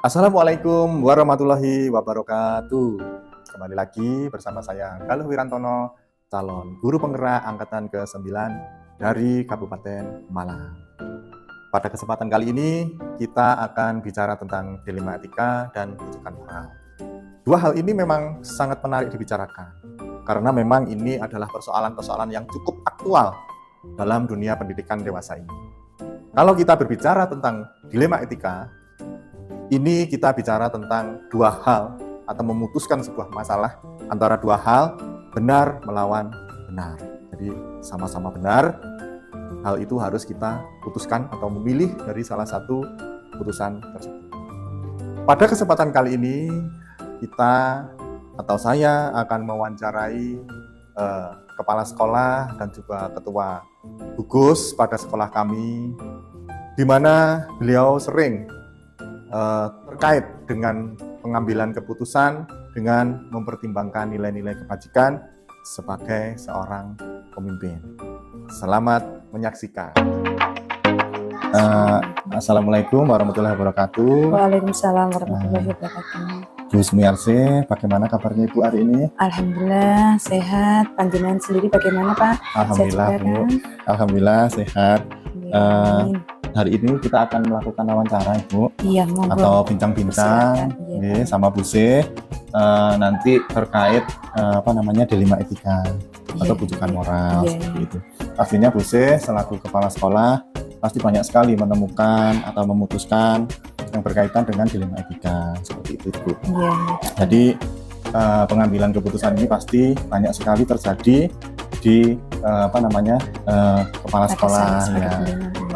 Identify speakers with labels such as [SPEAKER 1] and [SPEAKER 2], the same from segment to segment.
[SPEAKER 1] Assalamualaikum warahmatullahi wabarakatuh. Kembali lagi bersama saya Galuh Wirantono, calon guru penggerak angkatan ke-9 dari Kabupaten Malang. Pada kesempatan kali ini kita akan bicara tentang dilema etika dan rujukan moral. Dua hal ini memang sangat menarik dibicarakan karena memang ini adalah persoalan-persoalan yang cukup aktual dalam dunia pendidikan dewasa ini. Kalau kita berbicara tentang dilema etika, ini kita bicara tentang dua hal atau memutuskan sebuah masalah antara dua hal, benar melawan benar. Jadi sama-sama benar, hal itu harus kita putuskan atau memilih dari salah satu putusan tersebut. Pada kesempatan kali ini kita atau saya akan mewawancarai kepala sekolah dan juga ketua gugus pada sekolah kami, di mana beliau sering terkait dengan pengambilan keputusan dengan mempertimbangkan nilai-nilai kebajikan sebagai seorang pemimpin. Selamat menyaksikan. Assalamualaikum warahmatullahi wabarakatuh.
[SPEAKER 2] Waalaikumsalam warahmatullahi wabarakatuh.
[SPEAKER 1] Bu Sumiarsi, bagaimana kabarnya Ibu hari ini?
[SPEAKER 2] Alhamdulillah sehat. Panjenengan sendiri bagaimana Pak?
[SPEAKER 1] Alhamdulillah
[SPEAKER 2] sehat
[SPEAKER 1] Bu.
[SPEAKER 2] kan?
[SPEAKER 1] Alhamdulillah sehat.
[SPEAKER 2] Amin.
[SPEAKER 1] Hari ini kita akan melakukan wawancara Ibu,
[SPEAKER 2] Iya, monggo.
[SPEAKER 1] atau bincang-bincang
[SPEAKER 2] Iya.
[SPEAKER 1] sama Bu Se, nanti terkait dilema etika atau rujukan moral,
[SPEAKER 2] Iya.
[SPEAKER 1] seperti itu. Pastinya Bu Se selaku kepala sekolah pasti banyak sekali menemukan atau memutuskan yang berkaitan dengan dilema etika, seperti itu Bu.
[SPEAKER 2] Iya.
[SPEAKER 1] Jadi pengambilan keputusan ini pasti banyak sekali terjadi di kepala sekolah ya.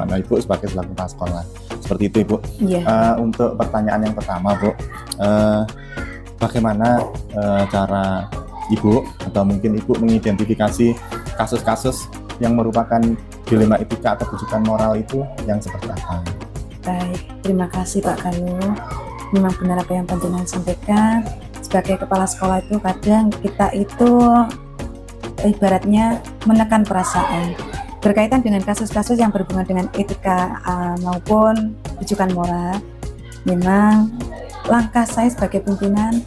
[SPEAKER 1] Mana Ibu sebagai selaku kepala sekolah. Seperti itu Ibu.
[SPEAKER 2] Iya.
[SPEAKER 1] Untuk pertanyaan yang pertama Bu, bagaimana cara Ibu atau mungkin Ibu mengidentifikasi kasus-kasus yang merupakan dilema etika atau rujukan moral itu yang seperti apa?
[SPEAKER 2] Baik, terima kasih Pak Galuh. Memang benar apa yang panjenengan sampaikan. Sebagai kepala sekolah itu kadang kita itu ibaratnya menekan perasaan berkaitan dengan kasus-kasus yang berhubungan dengan etika maupun rujukan moral. Memang langkah saya sebagai pimpinan,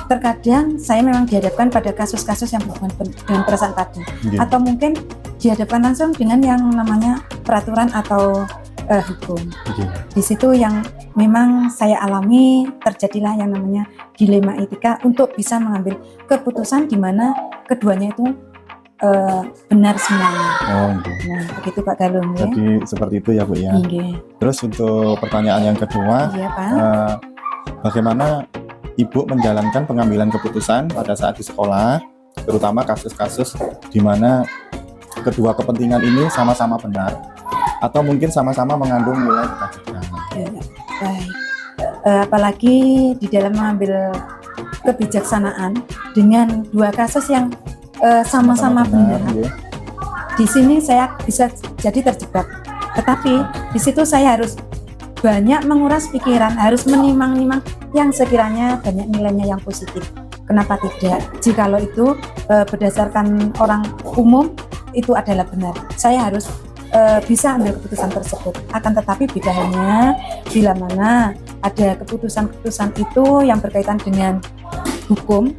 [SPEAKER 2] terkadang saya memang dihadapkan pada kasus-kasus yang berhubungan dengan perasaan tadi, atau mungkin dihadapkan langsung dengan yang namanya peraturan atau hukum. Di situ yang memang saya alami, terjadilah yang namanya dilema etika untuk bisa mengambil keputusan di mana keduanya itu benar semuanya. Nah, begitu Pak Galuh.
[SPEAKER 1] Jadi seperti itu ya Bu ya. Terus untuk pertanyaan yang kedua,
[SPEAKER 2] iya, Pak.
[SPEAKER 1] Bagaimana Ibu menjalankan pengambilan keputusan pada saat di sekolah, terutama kasus-kasus di mana kedua kepentingan ini sama-sama benar atau mungkin sama-sama mengandung nilai kebajikan.
[SPEAKER 2] Ya, baik. Apalagi di dalam mengambil kebijaksanaan dengan dua kasus yang sama-sama benar. Di sini saya bisa jadi terjebak. Tetapi di situ saya harus banyak menguras pikiran, harus menimang-nimang yang sekiranya banyak nilainya yang positif. Kenapa tidak? Jikalau itu berdasarkan orang umum itu adalah benar. Saya harus bisa ambil keputusan tersebut. Akan tetapi beda halnya bila mana ada keputusan-keputusan itu yang berkaitan dengan hukum,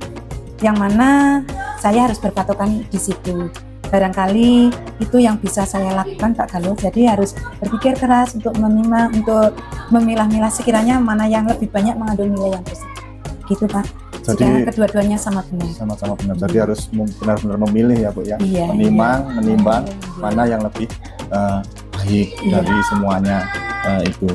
[SPEAKER 2] yang mana saya harus berpatokan di situ. Barangkali itu yang bisa saya lakukan Pak Galuh. Jadi harus berpikir keras untuk menimang, untuk memilah-milah sekiranya mana yang lebih banyak mengandung nilai yang positif. Gitu Pak. Jadi kedua-duanya sama benar.
[SPEAKER 1] Sama-sama benar. Jadi harus benar-benar memilih ya Bu ya.
[SPEAKER 2] Iya,
[SPEAKER 1] menimbang mana yang lebih baik dari semuanya itu.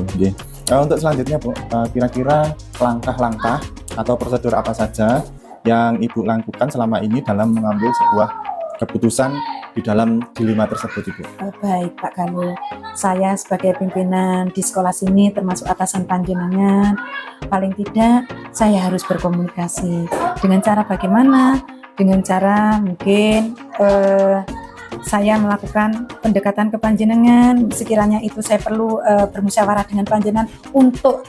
[SPEAKER 1] Untuk selanjutnya Bu, kira-kira langkah-langkah atau prosedur apa saja yang Ibu lakukan selama ini dalam mengambil sebuah keputusan di dalam dilema tersebut Ibu?
[SPEAKER 2] Baik Pak Galuh, saya sebagai pimpinan di sekolah sini termasuk atasan panjenengan, paling tidak saya harus berkomunikasi dengan cara bagaimana? Dengan cara mungkin saya melakukan pendekatan ke panjenengan, sekiranya itu saya perlu bermusyawarah dengan panjenengan untuk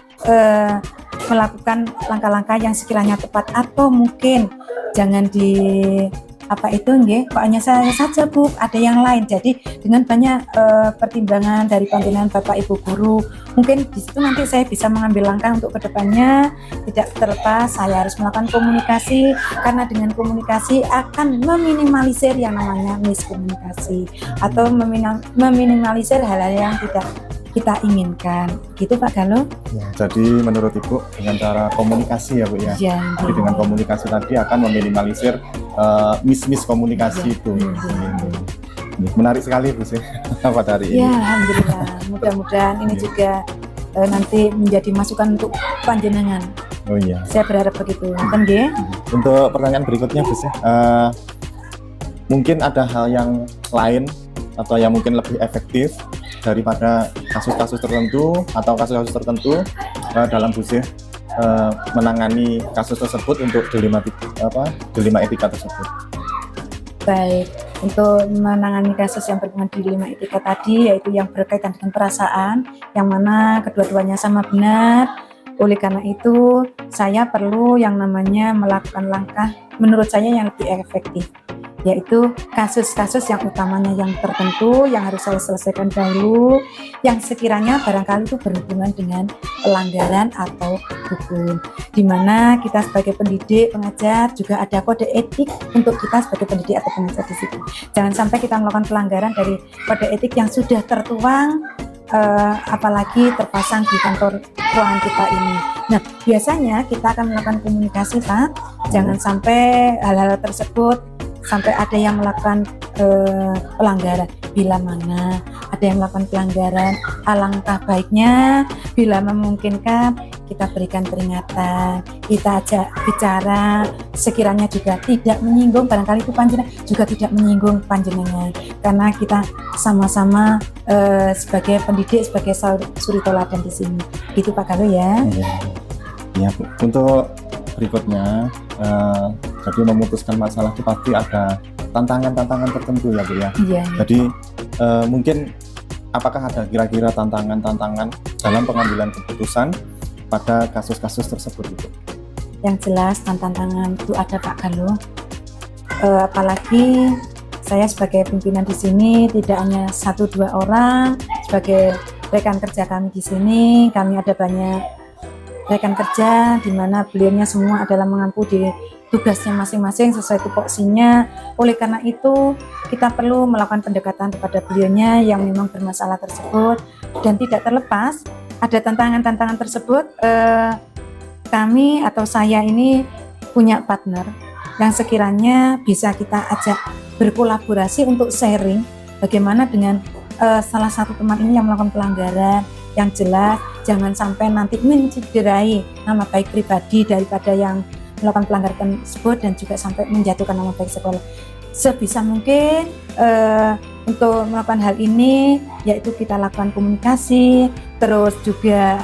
[SPEAKER 2] melakukan langkah-langkah yang sekiranya tepat, atau mungkin jangan apa itu nggih, kok hanya saya saja Bu, ada yang lain. Jadi dengan banyak pertimbangan dari pimpinan Bapak Ibu guru, mungkin di situ nanti saya bisa mengambil langkah untuk kedepannya. Tidak terlepas saya harus melakukan komunikasi, karena dengan komunikasi akan meminimalisir yang namanya miskomunikasi atau meminimalisir hal-hal yang tidak kita inginkan, gitu Pak Galuh.
[SPEAKER 1] Ya, jadi menurut Ibu dengan cara komunikasi ya Bu ya.
[SPEAKER 2] Ya,
[SPEAKER 1] jadi dengan komunikasi tadi akan meminimalisir miskomunikasi itu. Menarik sekali Bu sih pada hari ini.
[SPEAKER 2] Ya, alhamdulillah. Mudah-mudahan ini juga nanti menjadi masukan untuk panjenengan.
[SPEAKER 1] Oh iya.
[SPEAKER 2] Saya berharap begitu. Kan nggih?
[SPEAKER 1] Untuk pertanyaan berikutnya Bu sih, mungkin ada hal yang lain atau yang mungkin lebih efektif daripada kasus-kasus tertentu atau kasus-kasus tertentu dalam Bu sih menangani kasus tersebut untuk dilema etika tersebut.
[SPEAKER 2] Baik, untuk menangani kasus yang berhubungan dilema etika tadi, yaitu yang berkaitan dengan perasaan, yang mana kedua-duanya sama benar. Oleh karena itu, saya perlu yang namanya melakukan langkah menurut saya yang lebih efektif, yaitu kasus-kasus yang utamanya yang tertentu yang harus saya selesaikan dahulu, yang sekiranya barangkali itu berhubungan dengan pelanggaran atau hukum, di mana kita sebagai pendidik, pengajar juga ada kode etik untuk kita sebagai pendidik atau pengajar di situ. Jangan sampai kita melakukan pelanggaran dari kode etik yang sudah tertuang, apalagi terpasang di kantor ruangan kita ini. Nah, biasanya kita akan melakukan komunikasi Pak, jangan sampai hal-hal tersebut sampai ada yang melakukan pelanggaran. Bila mana ada yang melakukan pelanggaran, alangkah baiknya bila memungkinkan kita berikan peringatan, kita ajak bicara, sekiranya juga tidak menyinggung, barangkali itu panjenengan juga tidak menyinggung panjenengan, karena kita sama-sama sebagai pendidik, sebagai suri teladan di sini. Gitu Pak Galuh ya.
[SPEAKER 1] Ya Bu. Untuk berikutnya, jadi memutuskan masalah itu pasti ada tantangan-tantangan tertentu ya Bu ya.
[SPEAKER 2] Iya.
[SPEAKER 1] Jadi mungkin apakah ada kira-kira tantangan-tantangan dalam pengambilan keputusan pada kasus-kasus tersebut itu?
[SPEAKER 2] Yang jelas tantangan itu ada Pak Galuh. Apalagi saya sebagai pimpinan di sini tidak hanya 1-2 orang, sebagai rekan kerja kami di sini, kami ada banyak rekan kerja di mana beliaunya semua adalah mengampu di tugasnya masing-masing sesuai tupoksinya. Oleh karena itu kita perlu melakukan pendekatan kepada beliaunya yang memang bermasalah tersebut, dan tidak terlepas ada tantangan-tantangan tersebut, kami atau saya ini punya partner yang sekiranya bisa kita ajak berkolaborasi untuk sharing bagaimana dengan salah satu teman ini yang melakukan pelanggaran. Yang jelas jangan sampai nanti mencederai nama baik pribadi daripada yang melakukan pelanggaran tersebut, dan juga sampai menjatuhkan nama baik sekolah. Sebisa mungkin untuk melakukan hal ini yaitu kita lakukan komunikasi, terus juga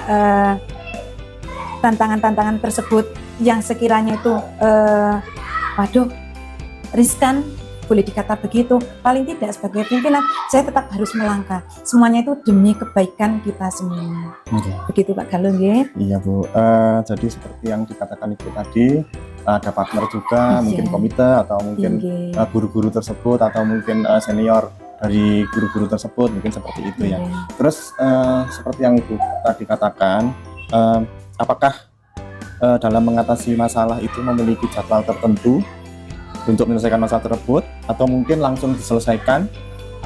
[SPEAKER 2] tantangan-tantangan tersebut yang sekiranya itu riskan, boleh dikata begitu, paling tidak sebagai pimpinan saya tetap harus melangkah, semuanya itu demi kebaikan kita semua. Begitu Pak Galuh nggih.
[SPEAKER 1] Iya Bu, jadi seperti yang dikatakan Ibu tadi, ada partner juga, mungkin komite atau mungkin guru-guru tersebut atau mungkin senior dari guru-guru tersebut, mungkin seperti itu ya. Terus seperti yang Ibu tadi katakan, apakah dalam mengatasi masalah itu memiliki jadwal tertentu untuk menyelesaikan masalah tersebut, atau mungkin langsung diselesaikan,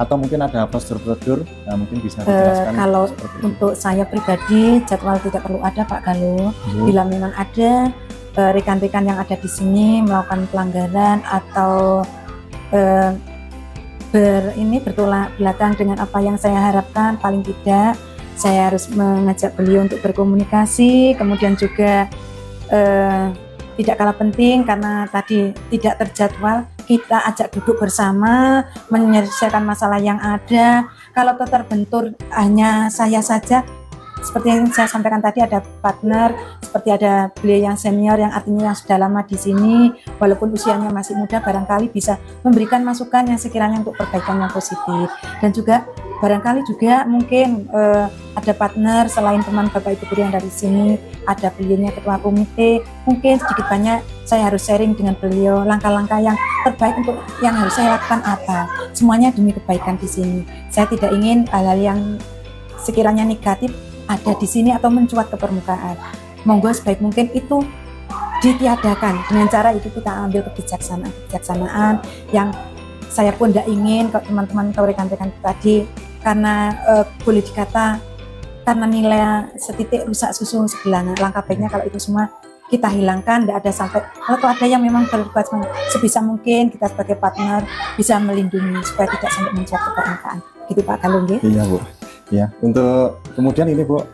[SPEAKER 1] atau mungkin ada prosedur-prosedur, nah, mungkin bisa dijelaskan.
[SPEAKER 2] Kalau untuk saya pribadi jadwal tidak perlu ada Pak Galuh. Bila memang ada rekan-rekan yang ada di sini melakukan pelanggaran atau bertolak belakang dengan apa yang saya harapkan, paling tidak saya harus mengajak beliau untuk berkomunikasi, kemudian juga tidak kalah penting karena tadi tidak terjadwal, kita ajak duduk bersama menyelesaikan masalah yang ada. Kalau terbentur hanya saya saja, seperti yang saya sampaikan tadi, ada partner, seperti ada beliau yang senior, yang artinya yang sudah lama di sini, walaupun usianya masih muda, barangkali bisa memberikan masukan yang sekiranya untuk perbaikan yang positif. Dan juga barangkali juga mungkin ada partner selain teman Bapak Ibu guru yang dari sini, ada beliaunya ketua komite, mungkin sedikit banyak saya harus sharing dengan beliau langkah-langkah yang terbaik untuk yang harus saya lakukan apa. Semuanya demi kebaikan di sini. Saya tidak ingin hal-hal yang sekiranya negatif ada di sini atau mencuat ke permukaan. Monggo sebaik mungkin itu ditiadakan. Dengan cara itu kita ambil kebijaksanaan yang saya pun tidak ingin kalau teman-teman atau rekan-rekan tadi, karena boleh dikata karena nilai setitik rusak susu sebelah. Langkah baiknya kalau itu semua kita hilangkan, tidak ada sampai kalau ada yang memang berbuat sebisa mungkin kita sebagai partner bisa melindungi supaya tidak sampai mencuat ke permukaan. Gitu Pak Galung.
[SPEAKER 1] Iya Bu. Ya, untuk kemudian ini Bu,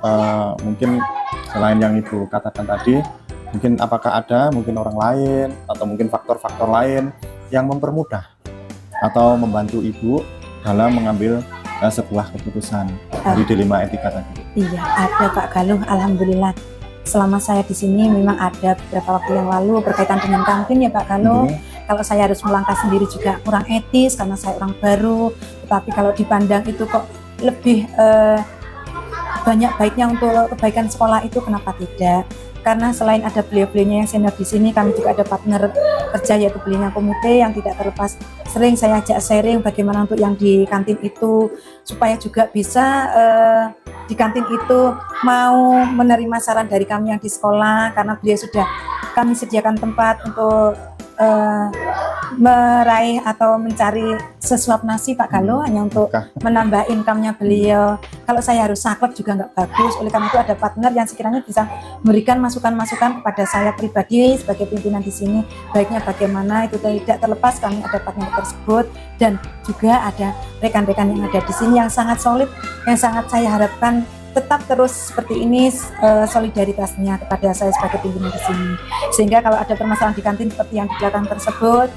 [SPEAKER 1] mungkin selain yang Ibu katakan tadi, mungkin apakah ada mungkin orang lain atau mungkin faktor-faktor lain yang mempermudah atau membantu Ibu dalam mengambil sebuah keputusan dari dilema etika tadi?
[SPEAKER 2] Iya, ada Pak Galuh. Alhamdulillah. Selama saya di sini memang ada beberapa waktu yang lalu berkaitan dengan kantin ya Pak Galuh. Kalau saya harus melangkah sendiri juga kurang etis karena saya orang baru. Tetapi kalau dipandang itu kok lebih banyak baiknya untuk kebaikan sekolah itu, kenapa tidak? Karena selain ada beliau-beliaunya yang senior di sini, kami juga ada partner kerja yaitu beliaunya komite yang tidak terlepas. Sering saya ajak sharing bagaimana untuk yang di kantin itu supaya juga bisa di kantin itu mau menerima saran dari kami yang di sekolah, karena beliau sudah kami sediakan tempat untuk meraih atau mencari sesuap nasi Pak Galuh, hanya untuk menambah income-nya beliau. Kalau saya harus saklek juga nggak bagus, oleh karena itu ada partner yang sekiranya bisa memberikan masukan-masukan kepada saya pribadi sebagai pimpinan di sini, baiknya bagaimana. Itu tidak terlepas kami ada partner tersebut, dan juga ada rekan-rekan yang ada di sini yang sangat solid, yang sangat saya harapkan tetap terus seperti ini solidaritasnya kepada saya sebagai pimpinan di sini, sehingga kalau ada permasalahan di kantin seperti yang di belakang tersebut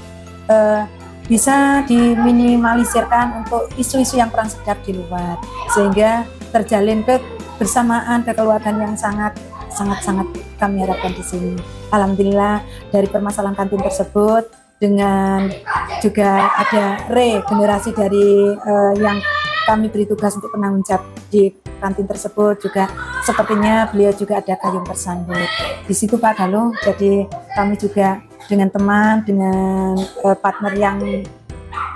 [SPEAKER 2] bisa diminimalisirkan untuk isu-isu yang kurang sedap di luar, sehingga terjalin kebersamaan, kekeluargaan yang sangat kami harapkan di sini. Alhamdulillah dari permasalahan kantin tersebut, dengan juga ada regenerasi dari yang kami beri tugas untuk penanggung jawab di kantin tersebut, juga sepertinya beliau juga ada kayung tersambut di situ Pak Galuh. Jadi kami juga dengan teman, dengan partner yang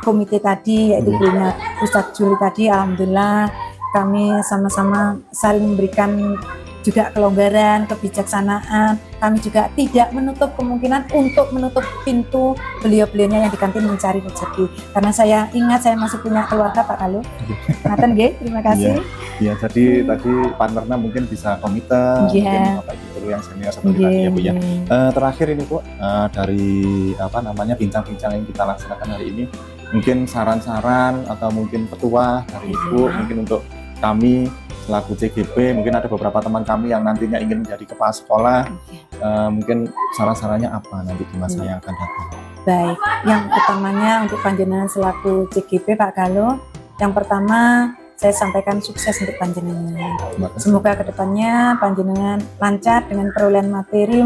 [SPEAKER 2] komite tadi yaitu beliaunya Ustadz Juli tadi, alhamdulillah kami sama-sama saling memberikan juga kelonggaran, kebijaksanaan. Kami juga tidak menutup kemungkinan untuk menutup pintu beliau-beliaunya yang di kantin mencari rezeki. Karena saya ingat saya masih punya keluarga Pak Galuh. Ngaten nggih, terima kasih.
[SPEAKER 1] Iya, jadi tadi partnernya mungkin bisa komite, mungkin Bapak Ibu guru yang senior seperti tadi ya Bu ya. Terakhir ini Bu, dari bincang-bincang yang kita laksanakan hari ini, mungkin saran-saran atau mungkin petuah dari Ibu mungkin untuk kami selaku CGP, mungkin ada beberapa teman kami yang nantinya ingin menjadi kepala sekolah, mungkin saran-sarannya apa nanti di masa yang akan datang?
[SPEAKER 2] Baik, yang utamanya untuk panjenengan selaku CGP Pak Galuh, yang pertama saya sampaikan sukses untuk panjenengan. Semoga kedepannya panjenengan lancar dengan perolehan materi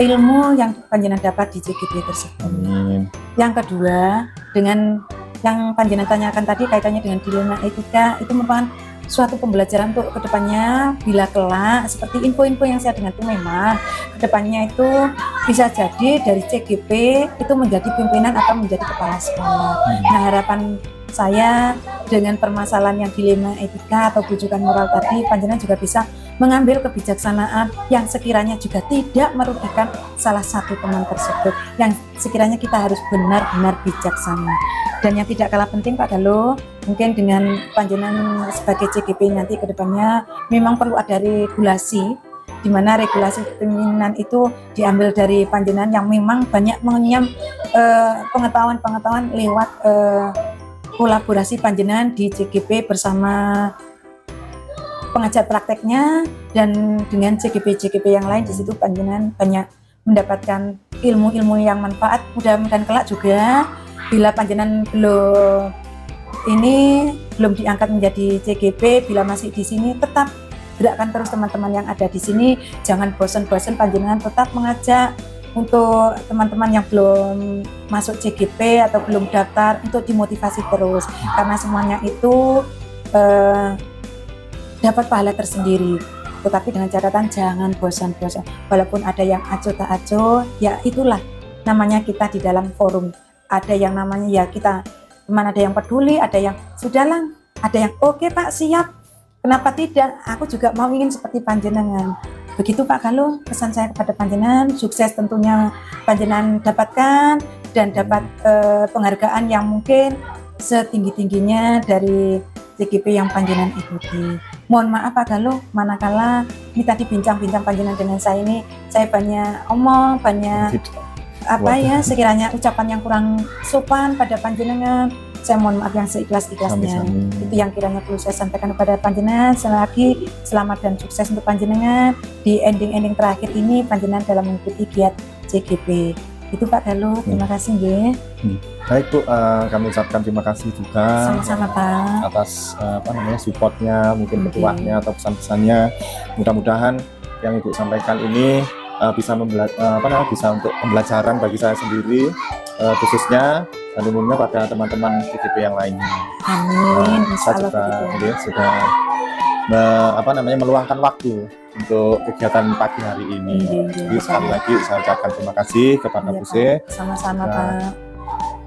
[SPEAKER 2] ilmu yang panjenengan dapat di CGP tersebut.
[SPEAKER 1] Amin.
[SPEAKER 2] Yang kedua, dengan yang panjenengan tanyakan tadi kaitannya dengan dilema etika, itu merupakan suatu pembelajaran untuk kedepannya, bila kelak seperti info-info yang saya dengar itu memang kedepannya itu bisa jadi dari CGP itu menjadi pimpinan atau menjadi kepala sekolah. Nah, harapan saya dengan permasalahan yang dilema etika atau bujukan moral tadi, panjenengan juga bisa mengambil kebijaksanaan yang sekiranya juga tidak merugikan salah satu teman tersebut, yang sekiranya kita harus benar-benar bijaksana. Dan yang tidak kalah penting Pak Galuh, mungkin dengan panjenengan sebagai CGP nanti ke depannya memang perlu ada regulasi, di mana regulasi kepemimpinan itu diambil dari panjenengan yang memang banyak mengenyam pengetahuan-pengetahuan lewat kolaborasi panjenengan di CGP bersama pengajar prakteknya, dan dengan CGP yang lain. Di situ panjenengan banyak mendapatkan ilmu-ilmu yang manfaat. Mudah-mudahan kelak juga bila panjenengan belum diangkat menjadi CGP, bila masih di sini tetap gerakkan terus teman-teman yang ada di sini, jangan bosan-bosan, panjenengan tetap mengajak untuk teman-teman yang belum masuk CGP atau belum daftar untuk dimotivasi terus, karena semuanya itu dapat pahala tersendiri. Tetapi dengan catatan jangan bosan-bosan, walaupun ada yang acuh tak acuh, ya itulah namanya kita di dalam forum. Ada yang namanya ya kita teman, ada yang peduli, ada yang sudahlah, ada yang oke Pak siap, kenapa tidak, aku juga mau ingin seperti panjenengan. Begitu Pak Galuh, pesan saya kepada panjenengan, sukses tentunya panjenengan dapatkan dan dapat penghargaan yang mungkin setinggi-tingginya dari CGP yang panjenengan ikuti. Mohon maaf Pak Galuh, manakala ini tadi bincang-bincang panjenengan dengan saya ini, saya banyak omong, banyak sekiranya ucapan yang kurang sopan pada panjenengan, saya mohon maaf yang seikhlas-ikhlasnya. Itu yang kiranya perlu saya sampaikan kepada panjenengan. Sekali lagi selamat dan sukses untuk panjenengan di ending-ending terakhir ini panjenengan dalam mengikuti giat CGP. Itu Pak Galuh, terima kasih nggih.
[SPEAKER 1] Baik Bu, kami ucapkan terima kasih juga
[SPEAKER 2] sama-sama Pak
[SPEAKER 1] atas supportnya, mungkin petuahnya atau pesan-pesannya. Mudah-mudahan yang Ibu sampaikan ini bisa untuk pembelajaran bagi saya sendiri, khususnya dan umumnya pada teman-teman CGP yang lainnya.
[SPEAKER 2] Amin.
[SPEAKER 1] Saya juga sudah meluangkan waktu untuk kegiatan pagi hari ini. Jadi sekali lagi saya ucapkan terima kasih kepada Bu Se.
[SPEAKER 2] Sama-sama Pak.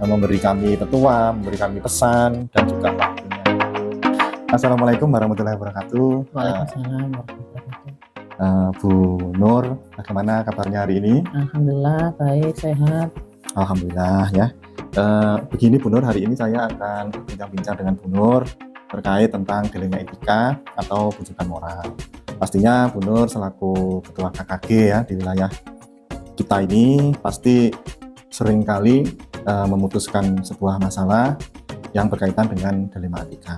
[SPEAKER 1] Memberi kami petua, memberi kami pesan dan juga waktunya. Assalamualaikum warahmatullahi wabarakatuh.
[SPEAKER 3] Waalaikumsalam warahmatullahi wabarakatuh.
[SPEAKER 1] Bu Nur, bagaimana kabarnya hari ini?
[SPEAKER 3] Alhamdulillah baik, sehat.
[SPEAKER 1] Alhamdulillah ya. Begini Bu Nur, hari ini saya akan berbincang-bincang dengan Bu Nur terkait tentang dilema etika atau bujukan moral. Pastinya Bu Nur selaku ketua KKG ya di wilayah kita ini pasti seringkali memutuskan sebuah masalah yang berkaitan dengan dilema etika.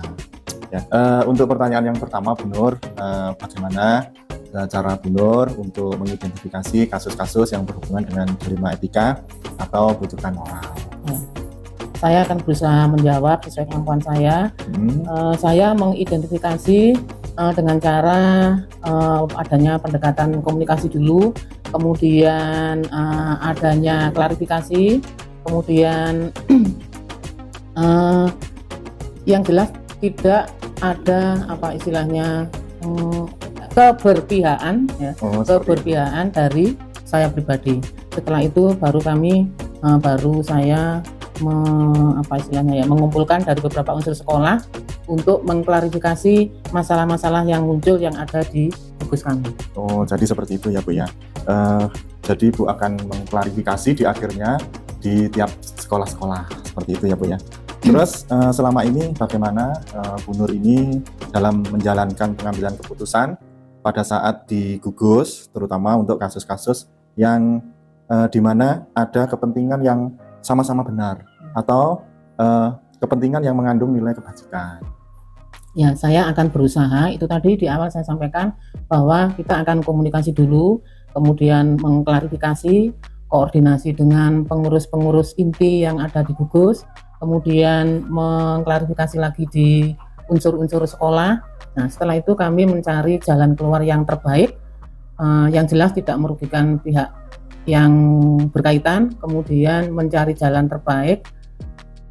[SPEAKER 1] Ya, untuk pertanyaan yang pertama Bu Nur, bagaimana cara Bu Nur untuk mengidentifikasi kasus-kasus yang berhubungan dengan dilema etika atau bujukan moral?
[SPEAKER 3] Saya akan berusaha menjawab sesuai kemampuan saya. Saya mengidentifikasi dengan cara adanya pendekatan komunikasi dulu, kemudian adanya klarifikasi, kemudian yang jelas tidak ada keberpihakan ya, keberpihakan dari saya pribadi. Setelah itu baru saya mengumpulkan dari beberapa unsur sekolah untuk mengklarifikasi masalah-masalah yang muncul yang ada di gugus kami.
[SPEAKER 1] Oh, jadi seperti itu ya Bu ya. Jadi Bu akan mengklarifikasi di akhirnya di tiap sekolah-sekolah seperti itu ya Bu ya. Terus selama ini bagaimana Bu Nur ini dalam menjalankan pengambilan keputusan pada saat di gugus, terutama untuk kasus-kasus yang di mana ada kepentingan yang sama-sama benar atau kepentingan yang mengandung nilai kebajikan?
[SPEAKER 3] Ya, saya akan berusaha, itu tadi di awal saya sampaikan bahwa kita akan komunikasi dulu, kemudian mengklarifikasi, koordinasi dengan pengurus-pengurus inti yang ada di gugus, kemudian mengklarifikasi lagi di unsur-unsur sekolah. Nah, setelah itu kami mencari jalan keluar yang terbaik, yang jelas tidak merugikan pihak yang berkaitan, kemudian mencari jalan terbaik.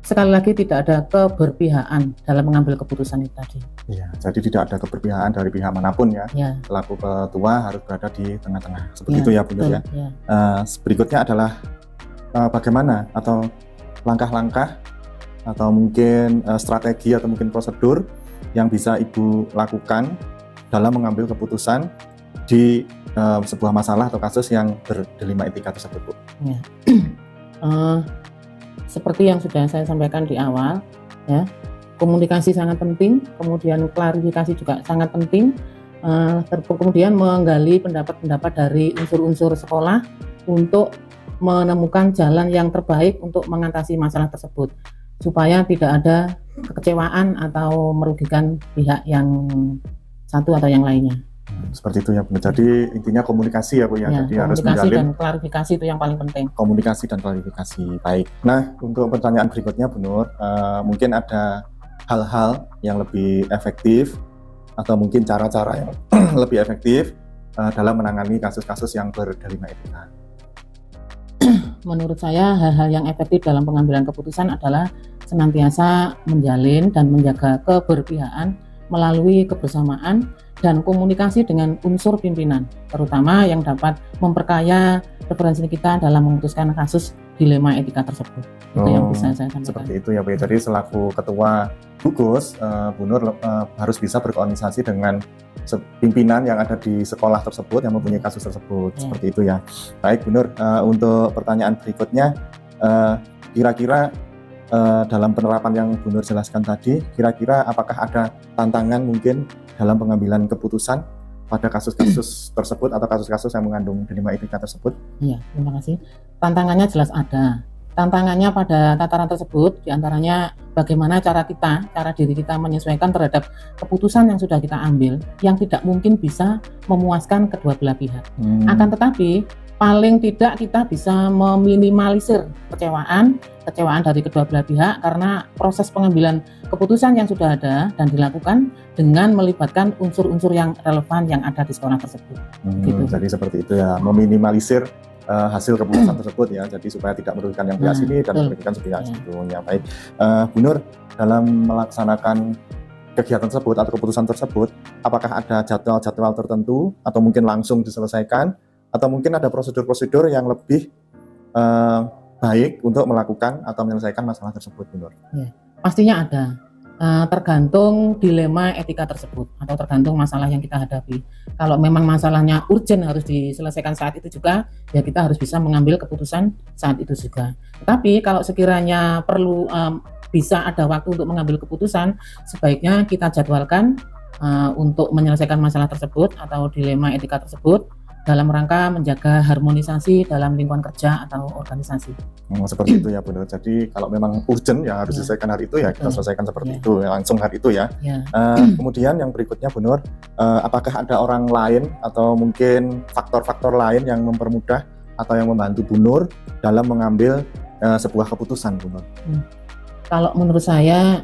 [SPEAKER 3] Sekali lagi tidak ada keberpihakan dalam mengambil keputusan itu tadi.
[SPEAKER 1] Ya, jadi tidak ada keberpihakan dari pihak manapun ya. Selaku ketua harus berada di tengah-tengah. Seperti itu ya Bu Nur ya. Berikutnya adalah bagaimana atau langkah-langkah atau mungkin strategi atau mungkin prosedur yang bisa Ibu lakukan dalam mengambil keputusan di sebuah masalah atau kasus yang berdilema etika tersebut Bu.
[SPEAKER 3] Ya. Seperti yang sudah saya sampaikan di awal, ya, komunikasi sangat penting, kemudian klarifikasi juga sangat penting, kemudian menggali pendapat-pendapat dari unsur-unsur sekolah untuk menemukan jalan yang terbaik untuk mengatasi masalah tersebut, supaya tidak ada kekecewaan atau merugikan pihak yang satu atau yang lainnya.
[SPEAKER 1] Seperti itu ya Bu. Jadi intinya komunikasi ya Bu ya. Jadi harus menjalin
[SPEAKER 3] dan klarifikasi itu yang paling penting.
[SPEAKER 1] Komunikasi dan klarifikasi. Baik. Nah, untuk pertanyaan berikutnya Bu Nur, mungkin ada hal-hal yang lebih efektif atau mungkin cara-cara yang lebih efektif dalam menangani kasus-kasus yang berdelima etika?
[SPEAKER 3] Menurut saya hal-hal yang efektif dalam pengambilan keputusan adalah senantiasa menjalin dan menjaga keberpihakan melalui kebersamaan dan komunikasi dengan unsur pimpinan, terutama yang dapat memperkaya referensi kita dalam memutuskan kasus dilema etika tersebut. Itu yang bisa saya sampaikan.
[SPEAKER 1] Seperti itu ya Bu. Jadi selaku ketua gugus, Bu Nur harus bisa berkoordinasi dengan pimpinan yang ada di sekolah tersebut yang mempunyai kasus tersebut. Seperti itu ya. Baik Bu Nur, untuk pertanyaan berikutnya, kira-kira dalam penerapan yang Bu Nur jelaskan tadi, kira-kira apakah ada tantangan mungkin dalam pengambilan keputusan pada kasus-kasus tersebut atau kasus-kasus yang mengandung dilema etika tersebut?
[SPEAKER 3] Iya, terima kasih. Tantangannya jelas ada. Tantangannya pada tataran tersebut diantaranya bagaimana cara diri kita menyesuaikan terhadap keputusan yang sudah kita ambil yang tidak mungkin bisa memuaskan kedua belah pihak. Akan tetapi paling tidak kita bisa meminimalisir kecewaan dari kedua belah pihak karena proses pengambilan keputusan yang sudah ada dan dilakukan dengan melibatkan unsur-unsur yang relevan yang ada di sekolah tersebut. Gitu.
[SPEAKER 1] Jadi seperti itu ya, meminimalisir hasil keputusan tersebut ya, jadi supaya tidak merugikan yang pihak sini dan merugikan pihak situ ya. Baik, Bu Nur, dalam melaksanakan kegiatan tersebut atau keputusan tersebut, apakah ada jadwal-jadwal tertentu atau mungkin langsung diselesaikan atau mungkin ada prosedur-prosedur yang lebih baik untuk melakukan atau menyelesaikan masalah tersebut, Bu Nur?
[SPEAKER 3] Ya, pastinya ada. Tergantung dilema etika tersebut atau tergantung masalah yang kita hadapi. Kalau memang masalahnya urgent harus diselesaikan saat itu juga, ya kita harus bisa mengambil keputusan saat itu juga. Tetapi kalau sekiranya perlu bisa ada waktu untuk mengambil keputusan, sebaiknya kita jadwalkan untuk menyelesaikan masalah tersebut atau dilema etika tersebut dalam rangka menjaga harmonisasi dalam lingkungan kerja atau organisasi.
[SPEAKER 1] Seperti itu ya Bu Nur. Jadi kalau memang urgent ya harus diselesaikan hari itu ya kita selesaikan seperti itu ya, langsung hari itu ya. Kemudian yang berikutnya Bu Nur, apakah ada orang lain atau mungkin faktor-faktor lain yang mempermudah atau yang membantu Bu Nur dalam mengambil sebuah keputusan, Bu Nur?
[SPEAKER 3] Kalau menurut saya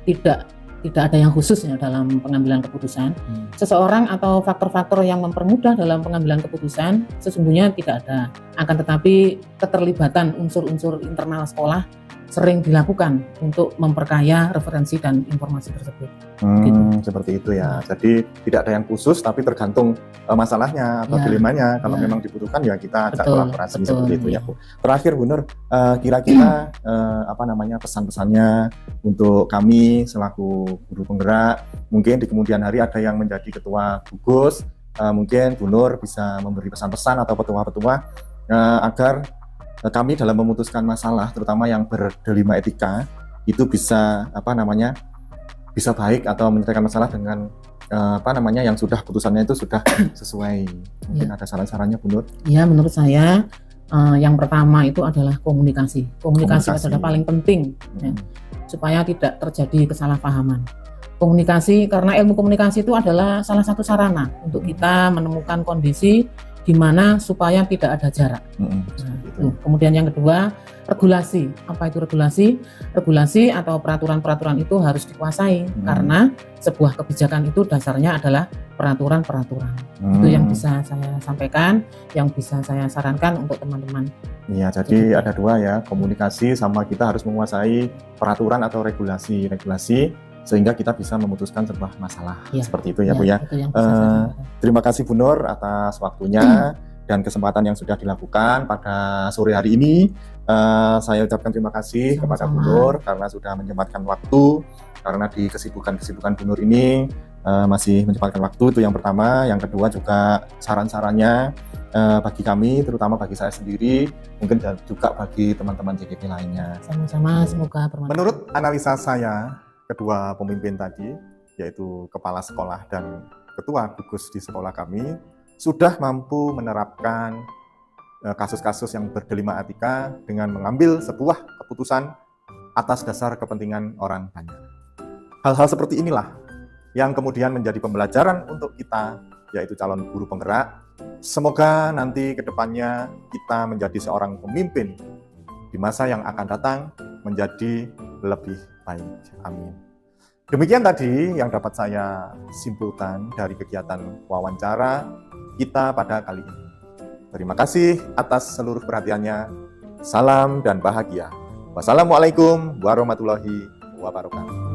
[SPEAKER 3] tidak ada yang khusus ya dalam pengambilan keputusan. Seseorang atau faktor-faktor yang mempermudah dalam pengambilan keputusan sesungguhnya tidak ada. Akan tetapi keterlibatan unsur-unsur internal sekolah sering dilakukan untuk memperkaya referensi dan informasi tersebut. Gitu.
[SPEAKER 1] Seperti itu ya. Jadi tidak ada yang khusus, tapi tergantung masalahnya atau dilemanya. Kalau memang dibutuhkan ya kita ajak kolaborasi seperti itu ya Bu. Terakhir Bu Nur, kira-kira pesan-pesannya untuk kami selaku guru penggerak, mungkin di kemudian hari ada yang menjadi ketua gugus, mungkin Bu Nur bisa memberi pesan-pesan atau petua-petua agar kami dalam memutuskan masalah, terutama yang berdelima etika, itu bisa bisa baik atau menyelesaikan masalah dengan yang sudah putusannya itu sudah sesuai. Mungkin ada saran-sarannya Bu Nur? Ya,
[SPEAKER 3] menurut saya yang pertama itu adalah komunikasi. Komunikasi adalah paling penting ya, supaya tidak terjadi kesalahpahaman. Komunikasi, karena ilmu komunikasi itu adalah salah satu sarana untuk kita menemukan kondisi di mana supaya tidak ada jarak. Kemudian yang kedua, regulasi. Apa itu regulasi? Regulasi atau peraturan-peraturan itu harus dikuasai karena sebuah kebijakan itu dasarnya adalah peraturan-peraturan. Itu yang bisa saya sampaikan, yang bisa saya sarankan untuk teman-teman.
[SPEAKER 1] Iya, jadi ada dua ya, komunikasi sama kita harus menguasai peraturan atau regulasi sehingga kita bisa memutuskan sebuah masalah. Seperti itu ya Bu ya. Terima kasih Bu Nur atas waktunya dan kesempatan yang sudah dilakukan pada sore hari ini. Saya ucapkan terima kasih kepada Bu Nur karena sudah menyempatkan waktu, karena di kesibukan Bu Nur ini masih menyempatkan waktu, itu yang pertama. Yang kedua juga saran-sarannya bagi kami, terutama bagi saya sendiri, mungkin juga bagi teman-teman JKP lainnya.
[SPEAKER 3] Sama-sama, semoga bermanfaat.
[SPEAKER 1] Menurut analisa saya, kedua pemimpin tadi, yaitu kepala sekolah dan ketua gugus di sekolah kami, sudah mampu menerapkan kasus-kasus yang berdelima etika dengan mengambil sebuah keputusan atas dasar kepentingan orang banyak. Hal-hal seperti inilah yang kemudian menjadi pembelajaran untuk kita, yaitu calon guru penggerak. Semoga nanti ke depannya kita menjadi seorang pemimpin di masa yang akan datang menjadi lebih baik. Amin. Demikian tadi yang dapat saya simpulkan dari kegiatan wawancara kita pada kali ini. Terima kasih atas seluruh perhatiannya. Salam dan bahagia. Wassalamualaikum warahmatullahi wabarakatuh.